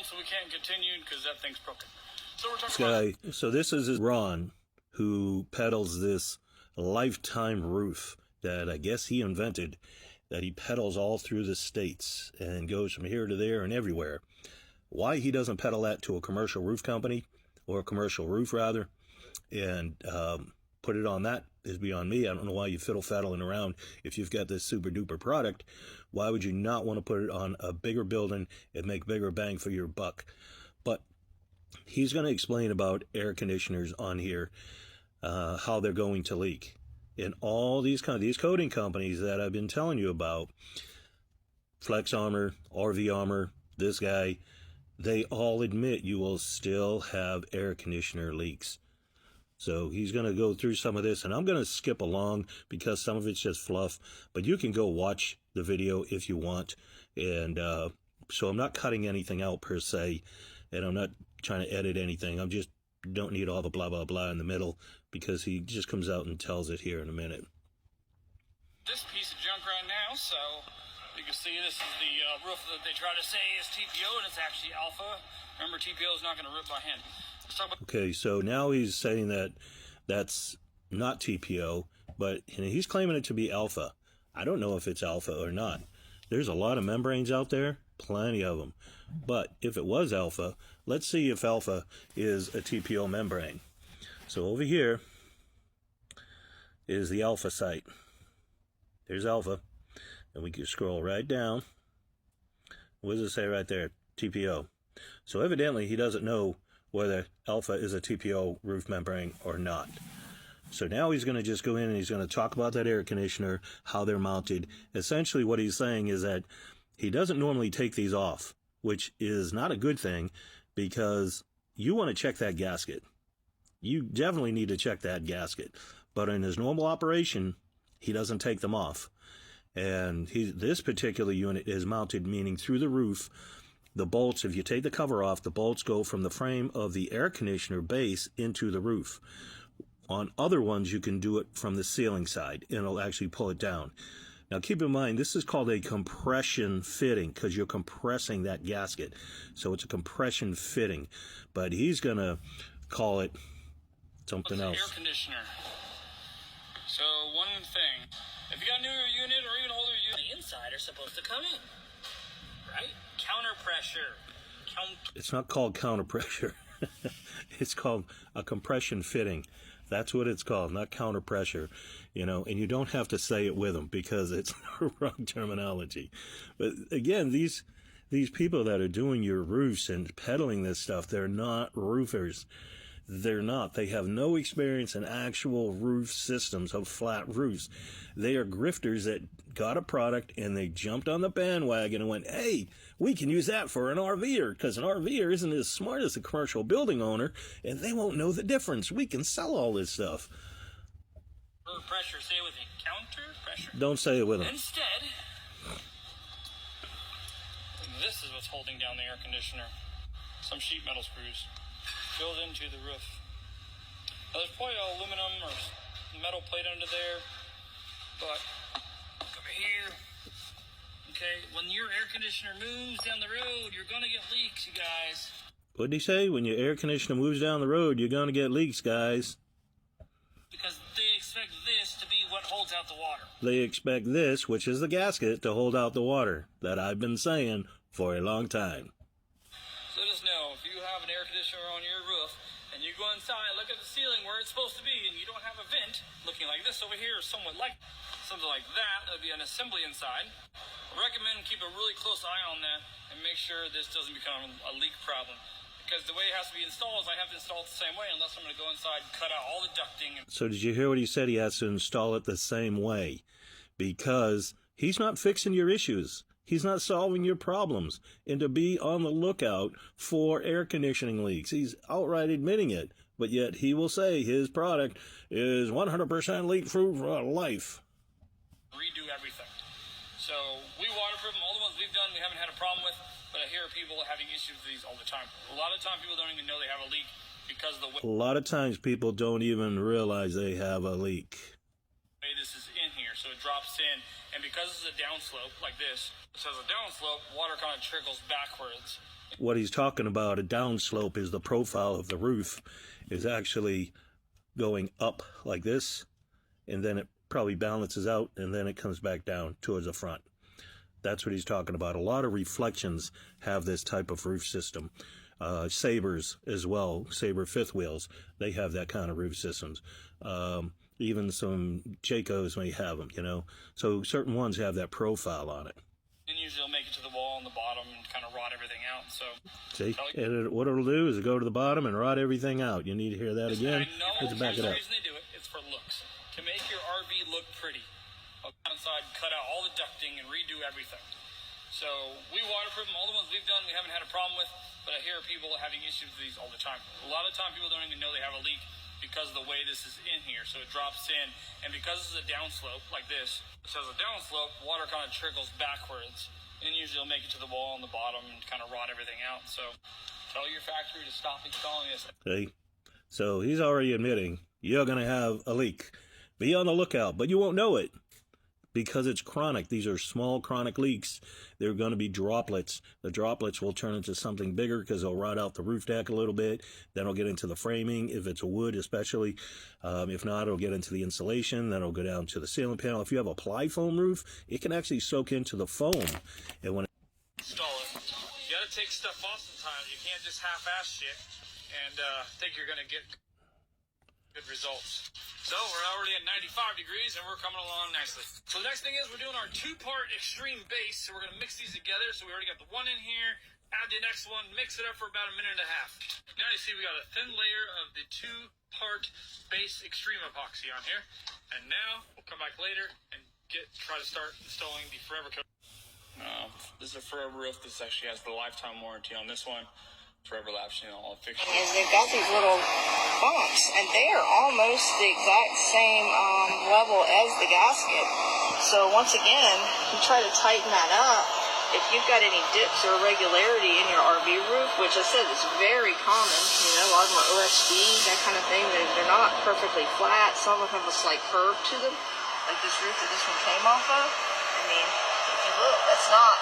so we can't continue because that thing's broken. So we're talking about... So this is Ron, who peddles this lifetime roof that I guess he invented, that he peddles all through the states and goes from here to there and everywhere. Why he doesn't peddle that to a commercial roof company, or a commercial roof rather, and put it on that is beyond me. I don't know why you fiddle-faddling around. If you've got this super-duper product, why would you not want to put it on a bigger building and make bigger bang for your buck? But he's going to explain about air conditioners on here, how they're going to leak. And all these coating companies that I've been telling you about, Flex Armor, RV Armor, this guy, they all admit you will still have air conditioner leaks. So he's going to go through some of this, and I'm going to skip along because some of it's just fluff, but you can go watch the video if you want. And so I'm not cutting anything out per se, and I'm not trying to edit anything. I'm just don't need all the blah, blah, blah in the middle, because he just comes out and tells it here in a minute. This piece of junk right now, so you can see this is the roof that they try to say is TPO, and it's actually alpha. Remember, TPO is not going to rip by hand. Okay, so now he's saying that that's not TPO, but he's claiming it to be alpha. I don't know if it's alpha or not. There's a lot of membranes out there, plenty of them. But if it was alpha, let's see if alpha is a TPO membrane. So over here is the alpha site. There's alpha. And we can scroll right down. What does it say right there? TPO. So evidently he doesn't know whether alpha is a TPO roof membrane or not. So now he's going to just go in and he's going to talk about that air conditioner, how they're mounted. Essentially what he's saying is that he doesn't normally take these off, which is not a good thing, because you want to check that gasket. You definitely need to check that gasket. But in his normal operation, he doesn't take them off. And this particular unit is mounted, meaning through the roof. The bolts, if you take the cover off, the bolts go from the frame of the air conditioner base into the roof. On other ones, you can do it from the ceiling side, and it'll actually pull it down. Now, keep in mind, this is called a compression fitting, because you're compressing that gasket. So it's a compression fitting. But he's going to call it something else. Air conditioner. So one thing, if you got a newer unit or even older unit, the inside are supposed to come in. Right? Counter pressure. It's not called counter pressure. It's called a compression fitting. That's what it's called, not counter pressure. And you don't have to say it with them because it's the wrong terminology. But again, these people that are doing your roofs and peddling this stuff, they're not roofers. They're not. They have no experience in actual roof systems of flat roofs. They are grifters that got a product and they jumped on the bandwagon and went, hey, we can use that for an RVer, because an RVer isn't as smart as a commercial building owner, and they won't know the difference. We can sell all this stuff. Pressure, say it with me. Counter pressure. Don't say it with them. Instead, this is what's holding down the air conditioner. Some sheet metal screws built into the roof. Now, there's probably aluminum or metal plate under there, but over here, okay, when your air conditioner moves down the road, you're gonna get leaks, you guys. What did he say? When your air conditioner moves down the road, you're gonna get leaks, guys. Because they expect this to be what holds out the water. They expect this, which is the gasket, to hold out the water that I've been saying for a long time. So just know, if you have an air conditioner on your roof and you go inside, look at the ceiling where it's supposed to be, and you don't have a vent looking like this over here, or somewhat like something like that, that'd be an assembly inside. I recommend keep a really close eye on that and make sure this doesn't become a leak problem. Because the way it has to be installed is I have to install it the same way, unless I'm going to go inside and cut out all the ducting. So did you hear what he said? He has to install it the same way, because he's not fixing your issues. He's not solving your problems. And to be on the lookout for air conditioning leaks, he's outright admitting it. But yet he will say his product is 100% leak-proof for life. Redo everything. So we waterproof them. All the ones we've done, we haven't had a problem with. But I hear people having issues with these all the time. A lot of times people don't even know they have a leak because of the way. A lot of times people don't even realize they have a leak. This is in here, so it drops in And because it's a downslope like this, so as a downslope, water kind of trickles backwards. What he's talking about, a downslope, is the profile of the roof is actually going up like this, and then it probably balances out, and then it comes back down towards the front. That's what he's talking about. A lot of reflections have this type of roof system. Sabres as well, Sabre fifth wheels, they have that kind of roof systems. Even some Jaycos may have them, you know. So certain ones have that profile on it. And usually it'll make it to the wall on the bottom and kind of rot everything out. So see, and what it'll do is go to the bottom and rot everything out. You need to hear that again. I know. Let's back it up. The reason they do it, it's for looks, to make your RV look pretty. Inside, cut out all the ducting and redo everything. So we waterproof them. All the ones we've done, we haven't had a problem with. But I hear people having issues with these all the time. A lot of the time, people don't even know they have a leak because of the way this is in here. So it drops in, and because this is a downslope like this, so as a downslope, water kind of trickles backwards, and usually it'll make it to the wall on the bottom and kind of rot everything out. So tell your factory to stop installing this. See, so he's already admitting you're going to have a leak. Be on the lookout, but you won't know it because it's chronic. These are small chronic leaks. They're going to be droplets. The droplets will turn into something bigger because they'll rot out the roof deck a little bit. Then it'll get into the framing, if it's a wood especially. If not, it'll get into the insulation. Then it'll go down to the ceiling panel. If you have a ply foam roof, it can actually soak into the foam. And when install it, you got to take stuff off sometimes. You can't just half-ass shit and think you're going to get good results. So we're already at 95 degrees and we're coming along nicely. So the next thing is we're doing our two-part extreme base. So we're going to mix these together. So we already got the one in here. Add the next one. Mix it up for about a minute and a half. Now you see we got a thin layer of the two-part base extreme epoxy on here. And now we'll come back later and try to start installing the forever coat. This is a forever roof. This actually has the lifetime warranty on this one. Forever Labs, you know, all fixtures. Is they've got these little bumps, and they are almost the exact same level as the gasket. So once again, you try to tighten that up. If you've got any dips or irregularity in your RV roof, which I said is very common, you know, a lot of them are OSB, that kind of thing. They're not perfectly flat. Some of them have a slight curve to them, like this roof that this one came off of. I mean, if you look, that's not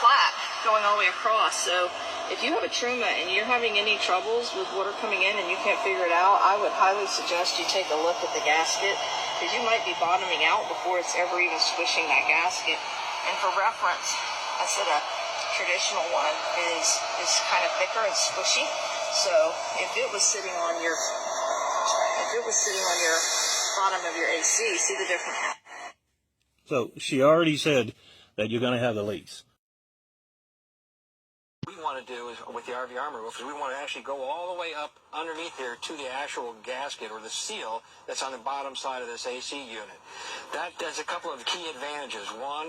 flat going all the way across. So if you have a Truma and you're having any troubles with water coming in and you can't figure it out, I would highly suggest you take a look at the gasket, because you might be bottoming out before it's ever even squishing that gasket. And for reference, I said a traditional one is kind of thicker and squishy. So if it was sitting on your bottom of your AC, see the difference? so she already said that you're going to have the leaks. We want to do is with the RV Armor roof is we want to actually go all the way up underneath here to the actual gasket or the seal that's on the bottom side of this AC unit. That does a couple of key advantages. One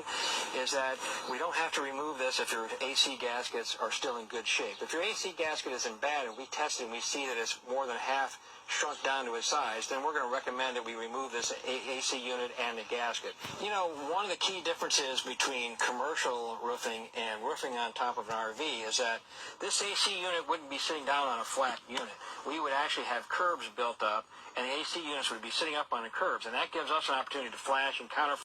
is that we don't have to remove this if your AC gaskets are still in good shape. If your AC gasket isn't bad and we test it and we see that it's more than half shrunk down to its size, then we're going to recommend that we remove this AC unit and the gasket. You know, one of the key differences between commercial roofing and roofing on top of an RV is that this AC unit wouldn't be sitting down on a flat unit. We would actually have curbs built up, and the AC units would be sitting up on the curbs, and that gives us an opportunity to flash and counter.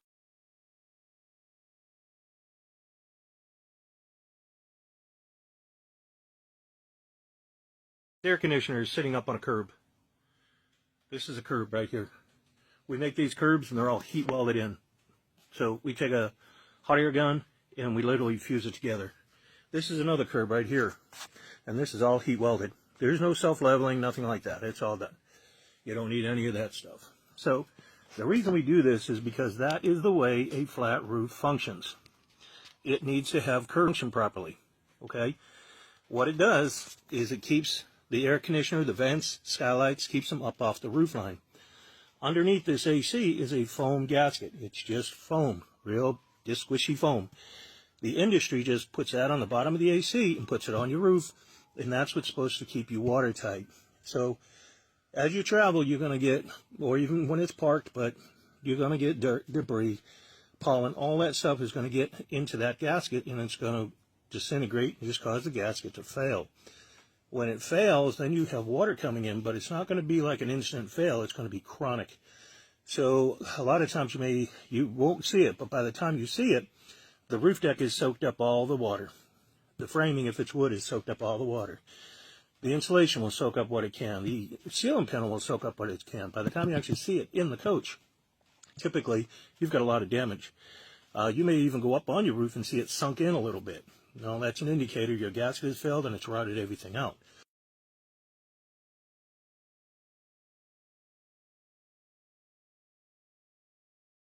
The air conditioner is sitting up on a curb. This is a curb right here. We make these curbs and they're all heat welded in. So we take a hot air gun and we literally fuse it together. This is another curb right here. And this is all heat welded. There's no self-leveling, nothing like that. It's all done. You don't need any of that stuff. So the reason we do this is because that is the way a flat roof functions. It needs to have curb function properly. Okay? What it does is it keeps the air conditioner, the vents, skylights, keeps them up off the roof line. Underneath this AC is a foam gasket. It's just foam, real just squishy foam. The industry just puts that on the bottom of the AC and puts it on your roof, and that's what's supposed to keep you watertight. So as you travel, you're going to get, or even when it's parked, but you're going to get dirt, debris, pollen, all that stuff is going to get into that gasket, and it's going to disintegrate and just cause the gasket to fail. When it fails, then you have water coming in, but it's not going to be like an instant fail. It's going to be chronic. So a lot of times you won't see it, but by the time you see it, the roof deck has soaked up all the water. The framing, if it's wood, has soaked up all the water. The insulation will soak up what it can. The ceiling panel will soak up what it can. By the time you actually see it in the coach, typically you've got a lot of damage. You may even go up on your roof and see it sunk in a little bit. That's an indicator your gasket has failed and it's rotted everything out.